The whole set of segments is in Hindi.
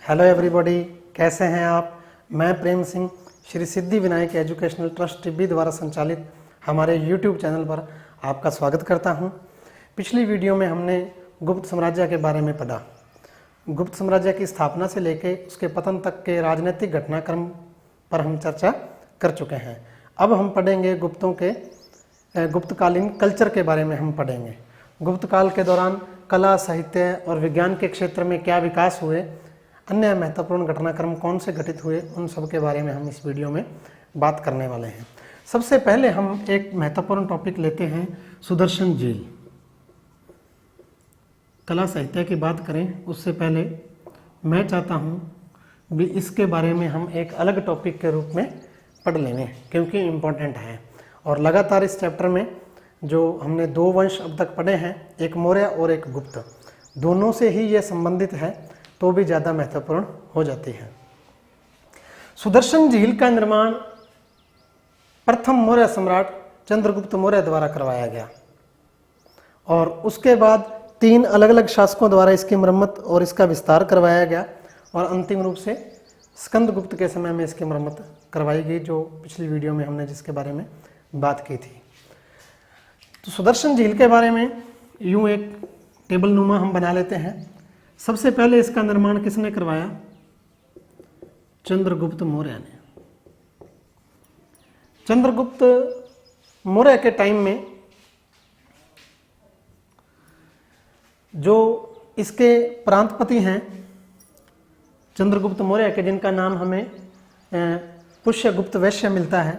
हेलो एवरीबॉडी, कैसे हैं आप। मैं प्रेम सिंह श्री सिद्धि विनायक एजुकेशनल ट्रस्ट टिब्बी द्वारा संचालित हमारे यूट्यूब चैनल पर आपका स्वागत करता हूं। पिछली वीडियो में हमने गुप्त साम्राज्य के बारे में पढ़ा। गुप्त साम्राज्य की स्थापना से लेकर उसके पतन तक के राजनीतिक घटनाक्रम पर हम चर्चा कर चुके हैं। अब हम पढ़ेंगे गुप्तकालीन कल्चर के बारे में हम पढ़ेंगे। गुप्त काल के दौरान कला, साहित्य और विज्ञान के क्षेत्र में क्या विकास हुए, अन्य महत्वपूर्ण घटनाक्रम कौन से घटित हुए, उन सब के बारे में हम इस वीडियो में बात करने वाले हैं। सबसे पहले हम एक महत्वपूर्ण टॉपिक लेते हैं, सुदर्शन झील। कला साहित्य की बात करें उससे पहले मैं चाहता हूं भी इसके बारे में हम एक अलग टॉपिक के रूप में पढ़ लेंगे, क्योंकि इम्पोर्टेंट है। और लगातार इस चैप्टर में जो हमने दो वंश अब तक पढ़े हैं, एक मौर्य और एक गुप्त, दोनों से ही ये संबंधित है, तो भी ज़्यादा महत्वपूर्ण हो जाती है। सुदर्शन झील का निर्माण प्रथम मौर्य सम्राट चंद्रगुप्त मौर्य द्वारा करवाया गया और उसके बाद 3 अलग अलग शासकों द्वारा इसकी मरम्मत और इसका विस्तार करवाया गया और अंतिम रूप से स्कंदगुप्त के समय में इसकी मरम्मत करवाई गई, जो पिछली वीडियो में हमने जिसके बारे में बात की थी। तो सुदर्शन झील के बारे में यूं एक टेबल नुमा हम बना लेते हैं। सबसे पहले इसका निर्माण किसने करवाया? चंद्रगुप्त मौर्य ने। चंद्रगुप्त मौर्य के टाइम में जो इसके प्रांतपति हैं चंद्रगुप्त मौर्य के, जिनका नाम हमें पुष्यगुप्त वैश्य मिलता है,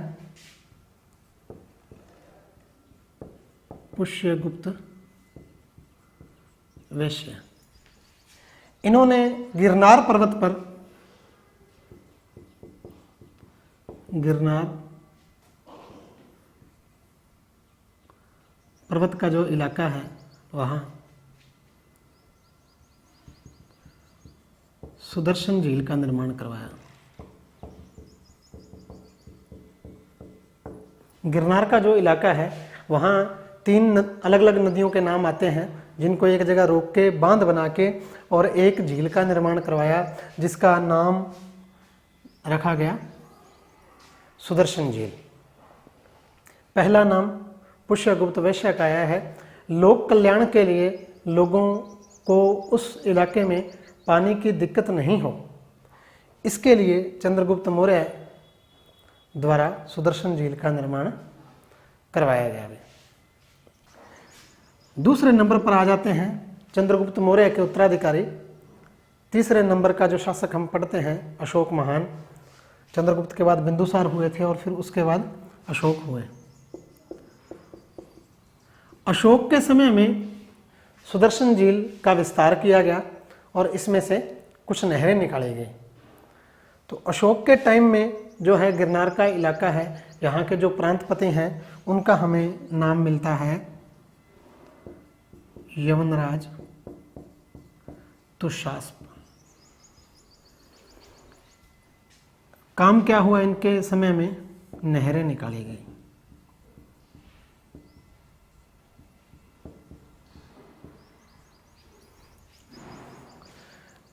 पुष्यगुप्त वैश्य, इन्होंने गिरनार पर्वत पर, गिरनार पर्वत का जो इलाका है वहाँ सुदर्शन झील का निर्माण करवाया। गिरनार का जो इलाका है वहाँ 3 अलग अलग नदियों के नाम आते हैं, जिनको एक जगह रोक के बांध बना के और एक झील का निर्माण करवाया, जिसका नाम रखा गया सुदर्शन झील। पहला नाम पुष्यगुप्त वैश्य का आया है। लोक कल्याण के लिए लोगों को उस इलाके में पानी की दिक्कत नहीं हो, इसके लिए चंद्रगुप्त मौर्य द्वारा सुदर्शन झील का निर्माण करवाया गया है। दूसरे नंबर पर आ जाते हैं चंद्रगुप्त मौर्य के उत्तराधिकारी। तीसरे नंबर का जो शासक हम पढ़ते हैं, अशोक महान। चंद्रगुप्त के बाद बिंदुसार हुए थे और फिर उसके बाद अशोक हुए। अशोक के समय में सुदर्शन झील का विस्तार किया गया और इसमें से कुछ नहरें निकाली गई। तो अशोक के टाइम में जो है गिरनार का इलाका है, यहाँ के जो प्रांतपति हैं उनका हमें नाम मिलता है यवनराज तुषास्प। काम क्या हुआ इनके समय में? नहरें निकाली गई।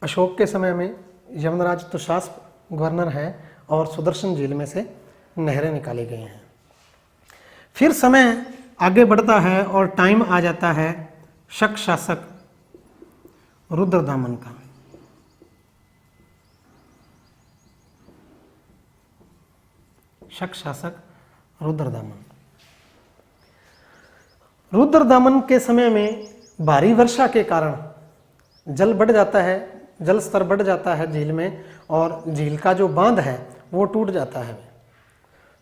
अशोक के समय में यवनराज तुषास्प गवर्नर है और सुदर्शन झील में से नहरें निकाली गई हैं। फिर समय आगे बढ़ता है और टाइम आ जाता है शक शासक रुद्रदामन का। शक शासक रुद्रदामन। रुद्रदामन के समय में भारी वर्षा के कारण जल बढ़ जाता है, जल स्तर बढ़ जाता है झील में, और झील का जो बांध है वो टूट जाता है।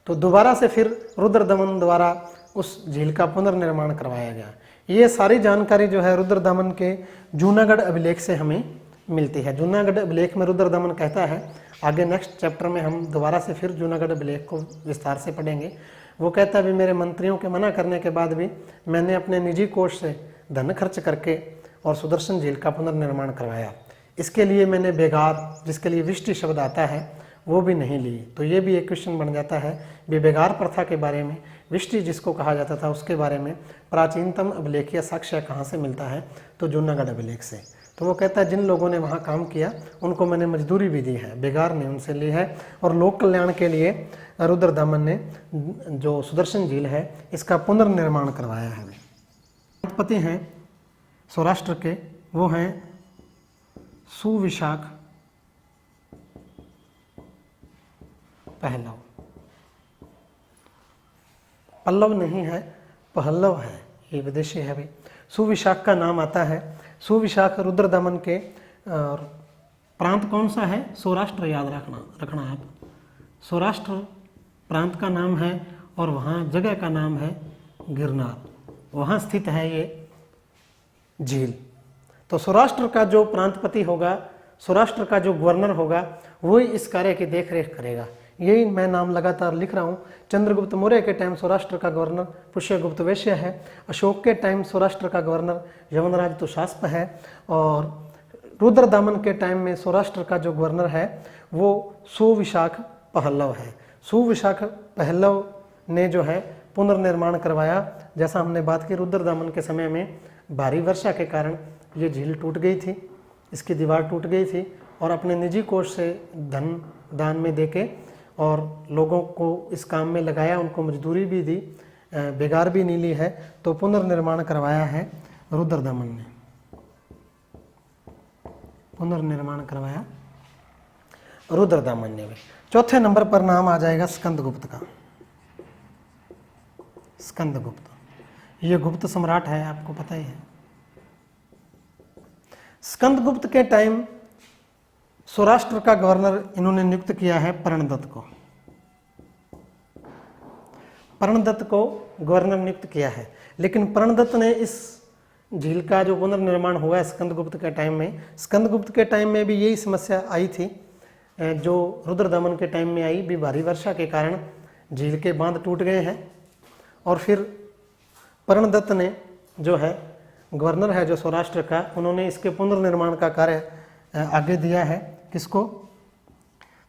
तो दोबारा से फिर रुद्रदमन द्वारा उस झील का पुनर्निर्माण करवाया गया। ये सारी जानकारी जो है रुद्रदमन के जूनागढ़ अभिलेख से हमें मिलती है। जूनागढ़ अभिलेख में रुद्रदमन कहता है, आगे नेक्स्ट चैप्टर में हम दोबारा से फिर जूनागढ़ अभिलेख को विस्तार से पढ़ेंगे। वो कहता है भी मेरे मंत्रियों के मना करने के बाद भी मैंने अपने निजी कोष से धन खर्च करके और सुदर्शन झील का पुनर्निर्माण करवाया। इसके लिए मैंने बेगार, जिसके लिए विष्टि शब्द आता है, वो भी नहीं ली। तो ये भी एक क्वेश्चन बन जाता है भी बेगार प्रथा के बारे में, विष्टि जिसको कहा जाता था, उसके बारे में प्राचीनतम अभिलेखीय साक्ष्य कहाँ से मिलता है? तो जूनागढ़ अभिलेख से। तो वो कहता है जिन लोगों ने वहाँ काम किया उनको मैंने मजदूरी भी दी है, बेगार नहीं उनसे ली है। और लोक कल्याण के लिए रुद्रदामन ने जो सुदर्शन झील है इसका पुनर्निर्माण करवाया है। पति हैं सौराष्ट्र के, वो हैं सुविशाख पहलव। पल्लव नहीं है, पहलव है, ये विदेशी है भाई। सुविशाख का नाम आता है। सुविशाख रुद्रदामन के प्रांत कौन सा है? सौराष्ट्र, याद रखना आप। सौराष्ट्र प्रांत का नाम है और वहाँ जगह का नाम है गिरनार, वहाँ स्थित है ये झील। तो सौराष्ट्र का जो प्रांतपति होगा, सौराष्ट्र का जो गवर्नर होगा, वही इस कार्य की देख रेख करेगा। यही मैं नाम लगातार लिख रहा हूँ। चंद्रगुप्त मौर्य के टाइम सौराष्ट्र का गवर्नर पुष्यगुप्त वैश्य है। अशोक के टाइम सौराष्ट्र का गवर्नर यवनराज तुषास्प है। और रुद्रदामन के टाइम में सौराष्ट्र का जो गवर्नर है वो सुविशाख पहलव है। सुविशाख पहलव ने जो है पुनर्निर्माण करवाया। जैसा हमने बात की, रुद्रदामन के समय में भारी वर्षा के कारण ये झील टूट गई थी, इसकी दीवार टूट गई थी, और अपने निजी कोष से धन दान में देके और लोगों को इस काम में लगाया, उनको मजदूरी भी दी, बेगार भी नहीं ली है। तो पुनर्निर्माण करवाया है रुद्रदामन ने, पुनर्निर्माण करवाया रुद्रदामन ने भी। चौथे नंबर पर नाम आ जाएगा स्कंदगुप्त का। स्कंदगुप्त, ये गुप्त सम्राट है, आपको पता ही है। स्कंदगुप्त के टाइम सौराष्ट्र का गवर्नर इन्होंने नियुक्त किया है पर्णदत्त को। पर्णदत्त को गवर्नर नियुक्त किया है, लेकिन पर्णदत्त ने इस झील का जो पुनर्निर्माण हुआ है स्कंदगुप्त के टाइम में, स्कंदगुप्त के टाइम में भी यही समस्या आई थी जो रुद्रदामन के टाइम में आई भी। भारी वर्षा के कारण झील के बांध टूट गए हैं। और फिर पर्णदत्त ने जो है गवर्नर है जो सौराष्ट्र का, उन्होंने इसके पुनर्निर्माण का कार्य आगे दिया है। किसको?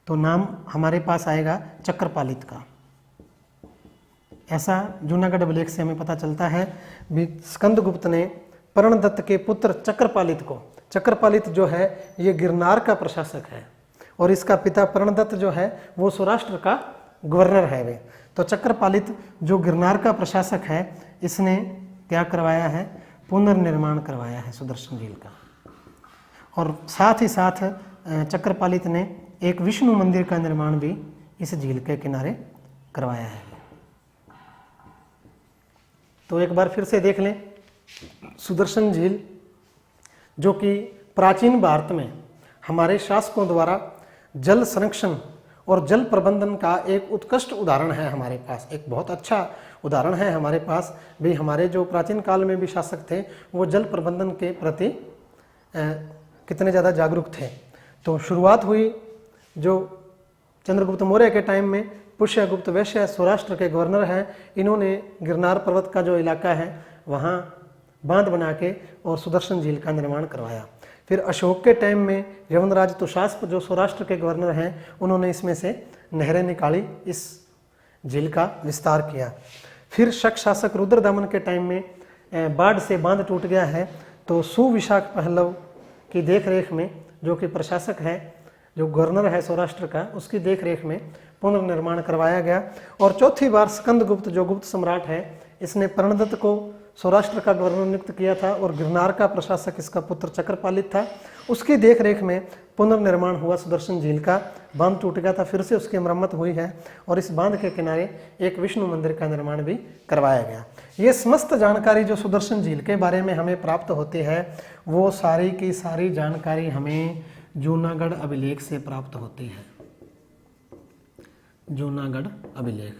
तो नाम हमारे पास आएगा चक्रपालित का। ऐसा जूनागढ़ अभिलेख से हमें पता चलता है भी स्कंदगुप्त ने पर्णदत्त के पुत्र चक्रपालित को, चक्रपालित जो है ये गिरनार का प्रशासक है और इसका पिता पर्णदत्त जो है वो सौराष्ट्र का गवर्नर है वे। तो चक्रपालित जो गिरनार का प्रशासक है, इसने क्या करवाया है? पुनर्निर्माण करवाया है सुदर्शन झील का। और साथ ही साथ चक्रपालित ने एक विष्णु मंदिर का निर्माण भी इस झील के किनारे करवाया है। तो एक बार फिर से देख लें, सुदर्शन झील जो कि प्राचीन भारत में हमारे शासकों द्वारा जल संरक्षण और जल प्रबंधन का एक उत्कृष्ट उदाहरण है। हमारे पास एक बहुत अच्छा उदाहरण है हमारे पास भी। हमारे जो प्राचीन काल में भी शासक थे वो जल प्रबंधन के प्रति कितने ज़्यादा जागरूक थे। तो शुरुआत हुई जो चंद्रगुप्त मौर्य के टाइम में, पुष्यगुप्त वैश्य सौराष्ट्र के गवर्नर हैं, इन्होंने गिरनार पर्वत का जो इलाका है वहाँ बांध बना के और सुदर्शन झील का निर्माण करवाया। फिर अशोक के टाइम में यवनराज तुषास्प जो सौराष्ट्र के गवर्नर हैं, उन्होंने इसमें से नहरें निकाली, इस झील का विस्तार किया। फिर शक शासक रुद्रदामन के टाइम में बाढ़ से बांध टूट गया है, तो सुविशाख पहलव की देख रेख में, जो कि प्रशासक है, जो गवर्नर है सौराष्ट्र का, उसकी देख रेख में पुनर्निर्माण करवाया गया। और चौथी बार स्कंदगुप्त जो गुप्त सम्राट है, इसने पर्णदत्त को सौराष्ट्र का गवर्नर नियुक्त किया था और गिरनार का प्रशासक इसका पुत्र चक्रपालित था। उसकी देख रेख में पुनर्निर्माण हुआ सुदर्शन झील का। बांध टूट गया था, फिर से उसकी मरम्मत हुई है और इस बांध के किनारे एक विष्णु मंदिर का निर्माण भी करवाया गया। ये समस्त जानकारी जो सुदर्शन झील के बारे में हमें प्राप्त होती है, वो सारी की सारी जानकारी हमें जूनागढ़ अभिलेख से प्राप्त होती है। जूनागढ़ अभिलेख,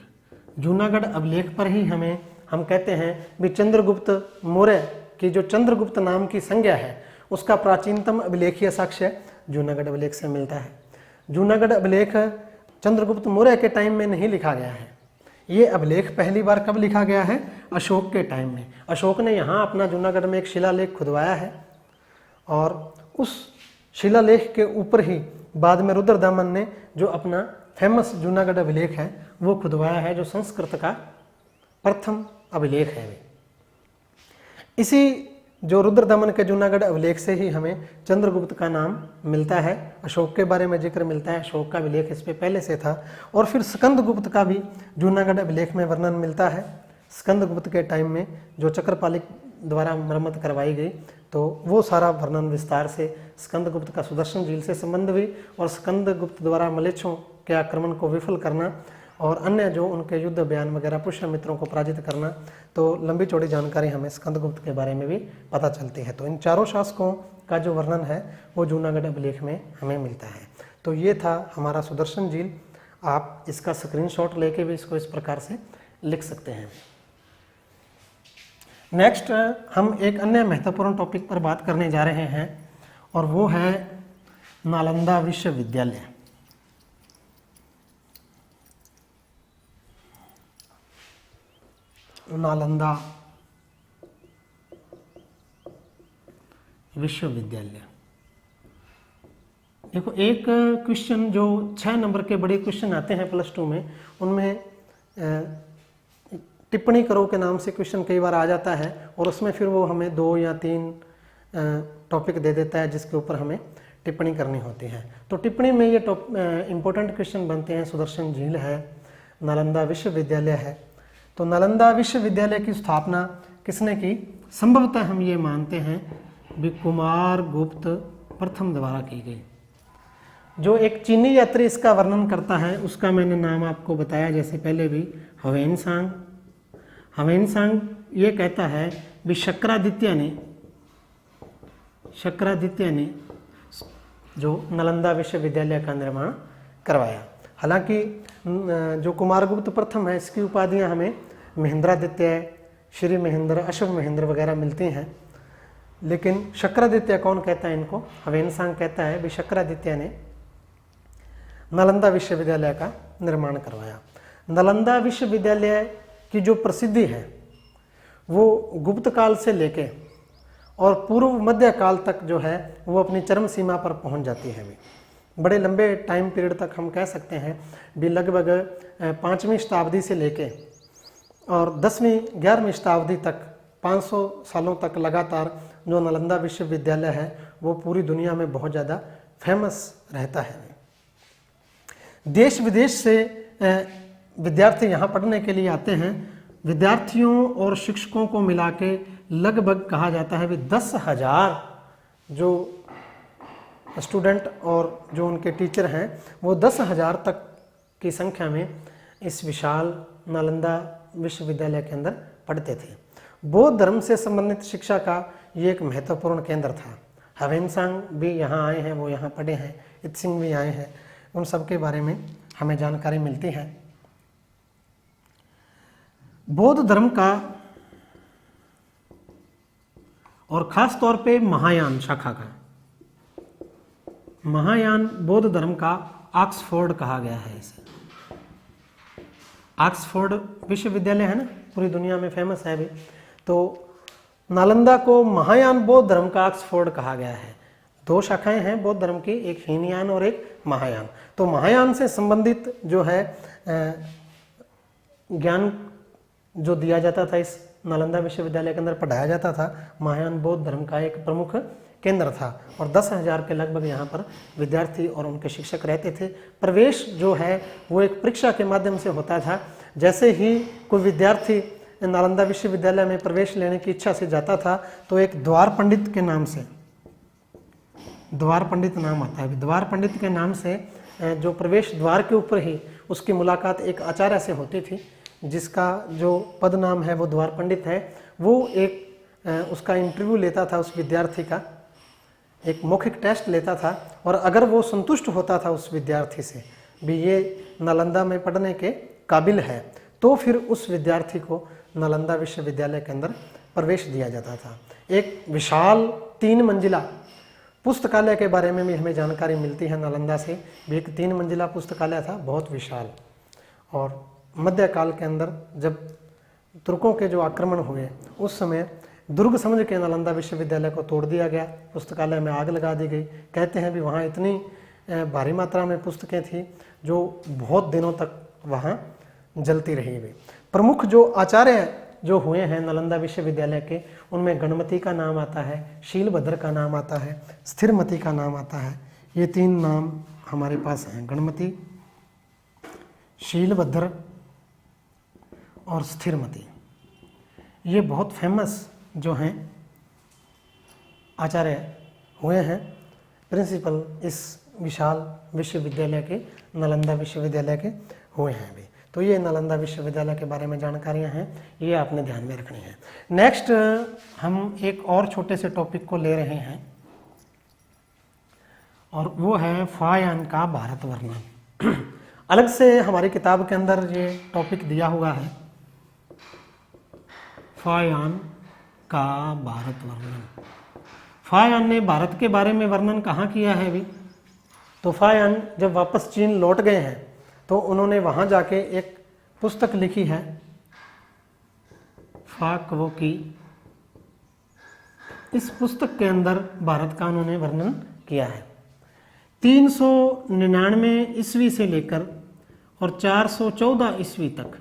जूनागढ़ अभिलेख पर ही हम कहते हैं भी चंद्रगुप्त मौर्य की जो चंद्रगुप्त नाम की संज्ञा है, उसका प्राचीनतम अभिलेखीय साक्ष्य जूनागढ़ अभिलेख से मिलता है। जूनागढ़ अभिलेख चंद्रगुप्त मौर्य के टाइम में नहीं लिखा गया है। ये अभिलेख पहली बार कब लिखा गया है? अशोक के टाइम में। अशोक ने यहाँ अपना जूनागढ़ में एक शिलालेख खुदवाया है और उस शिलालेख के ऊपर ही बाद में रुद्रदामन ने जो अपना फेमस जूनागढ़ अभिलेख है वो खुदवाया है, जो संस्कृत का प्रथम अभिलेख है। इसी जो रुद्रदमन के जूनागढ़ अभिलेख से ही हमें चंद्रगुप्त का नाम मिलता है। अशोक के बारे में जिक्र मिलता है, अशोक का अभिलेख इस पे पहले से था। और फिर स्कंदगुप्त का भी जूनागढ़ अभिलेख में वर्णन मिलता है। स्कंदगुप्त के टाइम में जो चक्रपालिक द्वारा मरम्मत करवाई गई, तो वो सारा वर्णन विस्तार से स्कंदगुप्त का सुदर्शन झील से संबंध भी, और स्कंदगुप्त द्वारा मलेच्छों के आक्रमण को विफल करना और अन्य जो उनके युद्ध अभियान वगैरह पुष्यमित्रों को पराजित करना, तो लंबी चौड़ी जानकारी हमें स्कंदगुप्त के बारे में भी पता चलती है। तो इन चारों शासकों का जो वर्णन है वो जूनागढ़ अभिलेख में हमें मिलता है। तो ये था हमारा सुदर्शन झील। आप इसका स्क्रीनशॉट लेके भी इसको इस प्रकार से लिख सकते हैं। नेक्स्ट हम एक अन्य महत्वपूर्ण टॉपिक पर बात करने जा रहे हैं, और वो है नालंदा विश्वविद्यालय। नालंदा विश्वविद्यालय। देखो, एक क्वेश्चन जो 6 नंबर के बड़े क्वेश्चन आते हैं +2 में, उनमें टिप्पणी करो के नाम से क्वेश्चन कई बार आ जाता है, और उसमें फिर वो हमें 2 या 3 टॉपिक दे देता है जिसके ऊपर हमें टिप्पणी करनी होती है। तो टिप्पणी में ये इम्पोर्टेंट क्वेश्चन बनते हैं। सुदर्शन झील है, नालंदा विश्वविद्यालय है। तो नालंदा विश्वविद्यालय की स्थापना किसने की? संभवतः हम ये मानते हैं भी कुमारगुप्त प्रथम द्वारा की गई। जो एक चीनी यात्री इसका वर्णन करता है, उसका मैंने नाम आपको बताया जैसे पहले भी, ह्वेनसांग। ह्वेनसांग ये कहता है भी शक्रादित्य ने जो नालंदा विश्वविद्यालय का निर्माण करवाया। हालांकि जो कुमारगुप्त प्रथम है, इसकी उपाधियां हमें महेंद्रादित्य, श्री महेंद्र, अश्व महेंद्र वगैरह मिलती हैं, लेकिन शक्रादित्य कौन कहता है इनको? ह्वेनसांग कहता है भी शक्रादित्य ने नालंदा विश्वविद्यालय का निर्माण करवाया। नालंदा विश्वविद्यालय की जो प्रसिद्धि है वो गुप्त काल से लेके और पूर्व मध्य काल तक जो है वो अपनी चरम सीमा पर पहुंच जाती है। बड़े लंबे टाइम पीरियड तक हम कह सकते हैं भी, लगभग 5वीं शताब्दी से लेके और 10वीं 11वीं शताब्दी तक 500 सालों तक लगातार जो नालंदा विश्वविद्यालय है वो पूरी दुनिया में बहुत ज़्यादा फेमस रहता है। देश विदेश से विद्यार्थी यहाँ पढ़ने के लिए आते हैं। विद्यार्थियों और शिक्षकों को मिला के लगभग कहा जाता है भी 10,000 जो स्टूडेंट और जो उनके टीचर हैं वो 10,000 तक की संख्या में इस विशाल नालंदा विश्वविद्यालय के अंदर पढ़ते थे। बौद्ध धर्म से संबंधित शिक्षा का ये एक महत्वपूर्ण केंद्र था। ह्वेनसांग भी यहाँ आए हैं, वो यहाँ पढ़े हैं, इत्सिंग भी आए हैं, उन सब के बारे में हमें जानकारी मिलती है। बौद्ध धर्म का और खास तौर पे महायान शाखा का, महायान बौद्ध धर्म का ऑक्सफोर्ड कहा गया है इसे। ऑक्सफोर्ड विश्वविद्यालय है ना, पूरी दुनिया में फेमस है अभी। तो नालंदा को महायान बौद्ध धर्म का ऑक्सफोर्ड कहा गया है। 2 शाखाएं हैं बौद्ध धर्म की, एक हीनयान और एक महायान। तो महायान से संबंधित जो है ज्ञान जो दिया जाता था इस नालंदा विश्वविद्यालय के अंदर पढ़ाया जाता था, महायान बौद्ध धर्म का एक प्रमुख केंद्र था। और 10,000 के लगभग यहाँ पर विद्यार्थी और उनके शिक्षक रहते थे। प्रवेश जो है वो एक परीक्षा के माध्यम से होता था। जैसे ही कोई विद्यार्थी नालंदा विश्वविद्यालय में प्रवेश लेने की इच्छा से जाता था तो एक द्वार पंडित के नाम से, द्वार पंडित नाम आता है, द्वार पंडित के नाम से जो प्रवेश द्वार के ऊपर ही उसकी मुलाकात एक आचार्य से होती थी, जिसका जो पद नाम है वो द्वार पंडित है। वो एक उसका इंटरव्यू लेता था, उस विद्यार्थी का एक मौखिक टेस्ट लेता था, और अगर वो संतुष्ट होता था उस विद्यार्थी से भी ये नालंदा में पढ़ने के काबिल है, तो फिर उस विद्यार्थी को नालंदा विश्वविद्यालय के अंदर प्रवेश दिया जाता था। एक विशाल 3 मंजिला पुस्तकालय के बारे में भी हमें जानकारी मिलती है नालंदा से भी। एक 3 मंजिला पुस्तकालय था, बहुत विशाल। और मध्यकाल के अंदर जब तुर्कों के जो आक्रमण हुए उस समय दुर्ग समझ के नालंदा विश्वविद्यालय को तोड़ दिया गया, पुस्तकालय में आग लगा दी गई। कहते हैं भी वहाँ इतनी भारी मात्रा में पुस्तकें थी जो बहुत दिनों तक वहाँ जलती रही हुई। प्रमुख जो आचार्य जो हुए हैं नालंदा विश्वविद्यालय के, उनमें गणमती का नाम आता है, शीलभद्र का नाम आता है, स्थिरमती का नाम आता है। ये 3 नाम हमारे पास हैं, गणमती, शीलभद्र और स्थिरमती। ये बहुत फेमस जो हैं आचार्य हुए हैं, प्रिंसिपल इस विशाल विश्वविद्यालय के, नालंदा विश्वविद्यालय के हुए हैं अभी। तो ये नालंदा विश्वविद्यालय के बारे में जानकारियां हैं, ये आपने ध्यान में रखनी है। नेक्स्ट हम एक और छोटे से टॉपिक को ले रहे हैं और वो है फायान का भारत वर्णन। अलग से हमारी किताब के अंदर ये टॉपिक दिया हुआ है, फायान का भारत वर्णन। फायान ने भारत के बारे में वर्णन कहाँ किया है अभी? तो फायान जब वापस चीन लौट गए हैं तो उन्होंने वहाँ जाके एक पुस्तक लिखी है, फाक्वो की। इस पुस्तक के अंदर भारत का उन्होंने वर्णन किया है। 399 ईस्वी से लेकर और 414 ईस्वी तक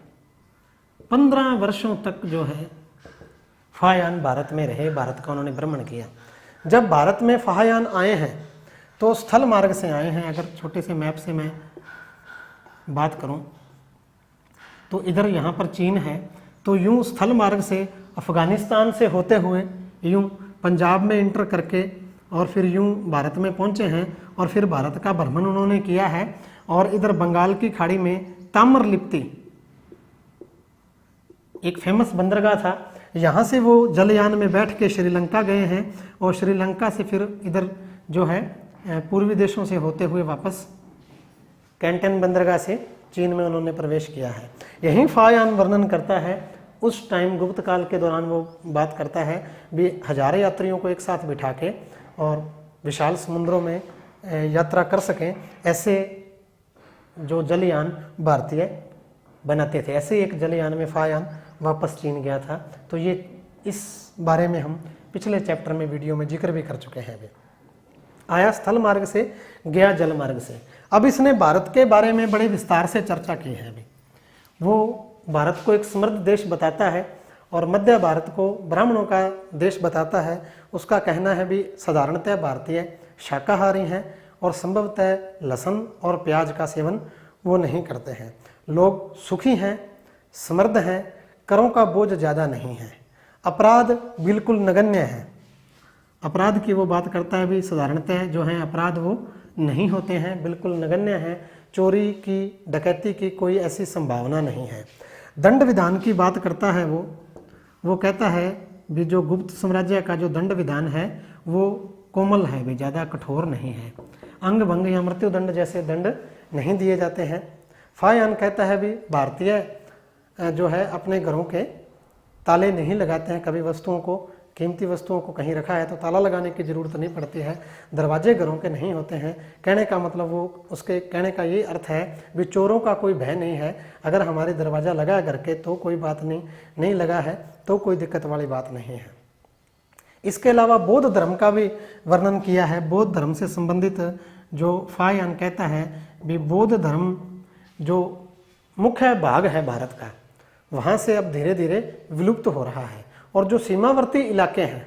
15 वर्षों तक जो है फायान भारत में रहे, भारत का उन्होंने भ्रमण किया। जब भारत में फायान आए हैं तो स्थल मार्ग से आए हैं। अगर छोटे से मैप से मैं बात करूं तो इधर यहाँ पर चीन है, तो यूं स्थल मार्ग से अफगानिस्तान से होते हुए यूं पंजाब में इंटर करके और फिर यूं भारत में पहुँचे हैं और फिर भारत का भ्रमण उन्होंने किया है। और इधर बंगाल की खाड़ी में ताम्रलिप्ति एक फेमस बंदरगाह था, यहाँ से वो जलयान में बैठ के श्रीलंका गए हैं और श्रीलंका से फिर इधर जो है पूर्वी देशों से होते हुए वापस कैंटन बंदरगाह से चीन में उन्होंने प्रवेश किया है। यही फायान वर्णन करता है। उस टाइम गुप्त काल के दौरान वो बात करता है भी हजारों यात्रियों को एक साथ बिठा के और विशाल समुद्रों में यात्रा कर सकें, ऐसे जो जलयान भारतीय बनाते थे। ऐसे एक जलयान में फायान वापस चीन गया था। तो ये इस बारे में हम पिछले चैप्टर में वीडियो में जिक्र भी कर चुके हैं। अभी आया स्थल मार्ग से, गया जल मार्ग से। अब इसने भारत के बारे में बड़े विस्तार से चर्चा की है। अभी वो भारत को एक समृद्ध देश बताता है और मध्य भारत को ब्राह्मणों का देश बताता है। उसका कहना है भी साधारणतः भारतीय शाकाहारी हैं और संभवतः लहसुन और प्याज का सेवन वो नहीं करते हैं। लोग सुखी हैं, समृद्ध हैं, करों का बोझ ज़्यादा नहीं है, अपराध बिल्कुल नगण्य है। अपराध की वो बात करता है भी साधारणतः जो हैं अपराध वो नहीं होते हैं, बिल्कुल नगण्य हैं। चोरी की, डकैती की कोई ऐसी संभावना नहीं है। दंड विधान की बात करता है वो कहता है भी जो गुप्त साम्राज्य का जो दंड विधान है वो कोमल है, भी ज़्यादा कठोर नहीं है। अंग भंग या मृत्यु दंड जैसे दंड नहीं दिए जाते हैं। फायान कहता है भी भारतीय जो है अपने घरों के ताले नहीं लगाते हैं। कभी वस्तुओं को, कीमती वस्तुओं को कहीं रखा है तो ताला लगाने की ज़रूरत नहीं पड़ती है। दरवाजे घरों के नहीं होते हैं। कहने का मतलब वो, उसके कहने का ये अर्थ है भी चोरों का कोई भय नहीं है। अगर हमारे दरवाज़ा लगा है घर के तो कोई बात नहीं, नहीं लगा है तो कोई दिक्कत वाली बात नहीं है। इसके अलावा बौद्ध धर्म का भी वर्णन किया है। बौद्ध धर्म से संबंधित जो फायान कहता है भी बौद्ध धर्म जो मुख्य भाग है भारत का, वहाँ से अब धीरे धीरे विलुप्त हो रहा है। और जो सीमावर्ती इलाके हैं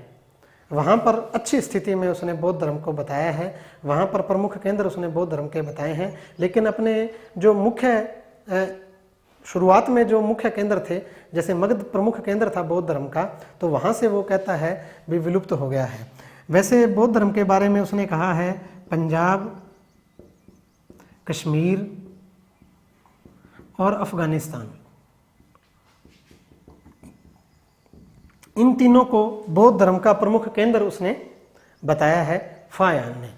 वहाँ पर अच्छी स्थिति में उसने बौद्ध धर्म को बताया है। वहाँ पर प्रमुख केंद्र उसने बौद्ध धर्म के बताए हैं। लेकिन अपने जो मुख्य शुरुआत में जो मुख्य केंद्र थे, जैसे मगध प्रमुख केंद्र था बौद्ध धर्म का, तो वहाँ से वो कहता है भी विलुप्त हो गया है। वैसे बौद्ध धर्म के बारे में उसने कहा है पंजाब, कश्मीर और अफगानिस्तान, इन तीनों को बौद्ध धर्म का प्रमुख केंद्र उसने बताया है फायान ने।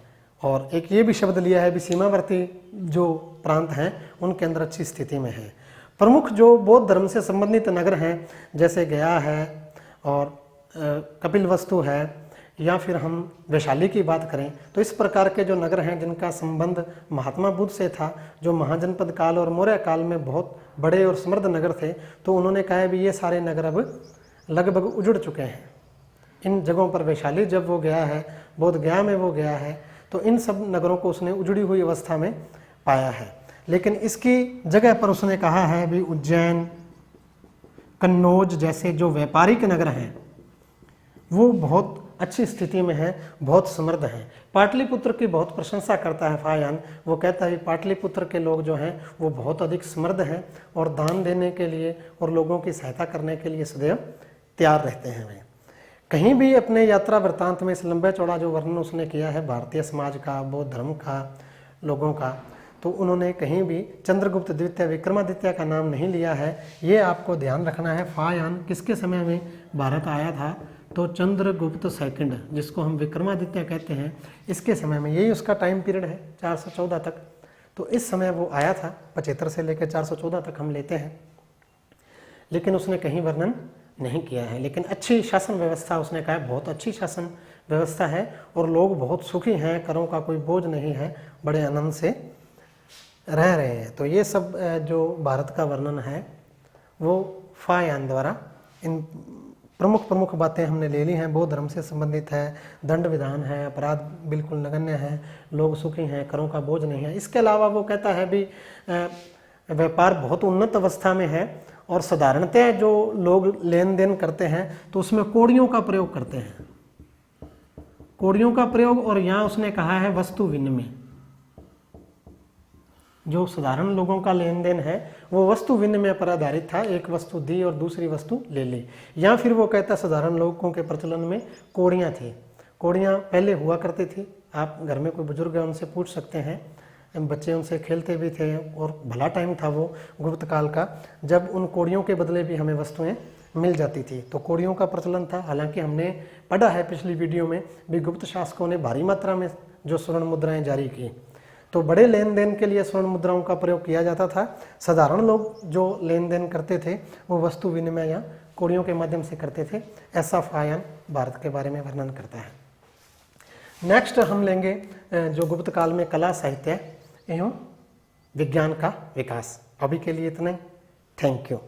और एक ये भी शब्द लिया है भी सीमावर्ती जो प्रांत हैं उनके अंदर अच्छी स्थिति में है। प्रमुख जो बौद्ध धर्म से संबंधित नगर हैं जैसे गया है और कपिलवस्तु है, या फिर हम वैशाली की बात करें तो इस प्रकार के जो नगर हैं जिनका संबंध महात्मा बुद्ध से था, जो महाजनपद काल और मौर्य काल में बहुत बड़े और समृद्ध नगर थे, तो उन्होंने कहा है भी ये सारे नगर अब लगभग उजड़ चुके हैं। इन जगहों पर वैशाली जब वो गया है, बोध गया में वो गया है, तो इन सब नगरों को उसने उजड़ी हुई अवस्था में पाया है। लेकिन इसकी जगह पर उसने कहा है भी उज्जैन, कन्नौज जैसे जो व्यापारिक नगर हैं वो बहुत अच्छी स्थिति में है, बहुत समृद्ध हैं। पाटलिपुत्र की बहुत प्रशंसा करता है फायान। वो कहता है पाटलिपुत्र के लोग जो हैं वो बहुत अधिक समृद्ध हैं और दान देने के लिए और लोगों की सहायता करने के लिए सदैव तैयार रहते हैं। वे कहीं भी अपने यात्रा वृत्तांत में इस लंबे चौड़ा जो वर्णन उसने किया है भारतीय समाज का, बौद्ध धर्म का, लोगों का, तो उन्होंने कहीं भी चंद्रगुप्त द्वितीय विक्रमादित्य का नाम नहीं लिया है। ये आपको ध्यान रखना है। फायान किसके समय में भारत आया था? तो चंद्रगुप्त सेकंड, जिसको हम विक्रमादित्य कहते हैं, इसके समय में, यही उसका टाइम पीरियड है 414 तक। तो इस समय वो आया था, 75 से लेकर 414 तक हम लेते हैं, लेकिन उसने कहीं वर्णन नहीं किया है। लेकिन अच्छी शासन व्यवस्था उसने कहा, बहुत अच्छी शासन व्यवस्था है और लोग बहुत सुखी हैं, करों का कोई बोझ नहीं है, बड़े आनंद से रह रहे हैं। तो ये सब जो भारत का वर्णन है वो फायान द्वारा, इन प्रमुख बातें हमने ले ली हैं। बौद्ध धर्म से संबंधित है, दंड विधान है, अपराध बिल्कुल नगण्य है, लोग सुखी हैं, करों का बोझ नहीं है। इसके अलावा वो कहता है भी व्यापार बहुत उन्नत अवस्था में है और साधारणतः जो लोग लेन देन करते हैं तो उसमें कौड़ियों का प्रयोग करते हैं, कौड़ियों का प्रयोग। और यहाँ उसने कहा है वस्तु विनिमय, जो साधारण लोगों का लेन देन है वो वस्तु विनिमय पर आधारित था, एक वस्तु दी और दूसरी वस्तु ले ली। या फिर वो कहता साधारण लोगों के प्रचलन में कौड़ियाँ थी। कौड़ियाँ पहले हुआ करती थी, आप घर में कोई बुजुर्ग है उनसे पूछ सकते हैं, बच्चे उनसे खेलते भी थे और भला टाइम था वो गुप्त काल का, जब उन कौड़ियों के बदले भी हमें वस्तुएं मिल जाती थी। तो कौड़ियों का प्रचलन था। हालांकि हमने पढ़ा है पिछली वीडियो में भी गुप्त शासकों ने भारी मात्रा में जो स्वर्ण मुद्राएं जारी की, तो बड़े लेन देन के लिए स्वर्ण मुद्राओं का प्रयोग किया जाता था। साधारण लोग जो लेन देन करते थे वो वस्तु विनिमय या कौड़ियों के माध्यम से करते थे। ऐसा फायान भारत के बारे में वर्णन करता है। नेक्स्ट हम लेंगे जो गुप्त काल में कला, साहित्य एवं विज्ञान का विकास। अभी के लिए इतना ही। Thank you.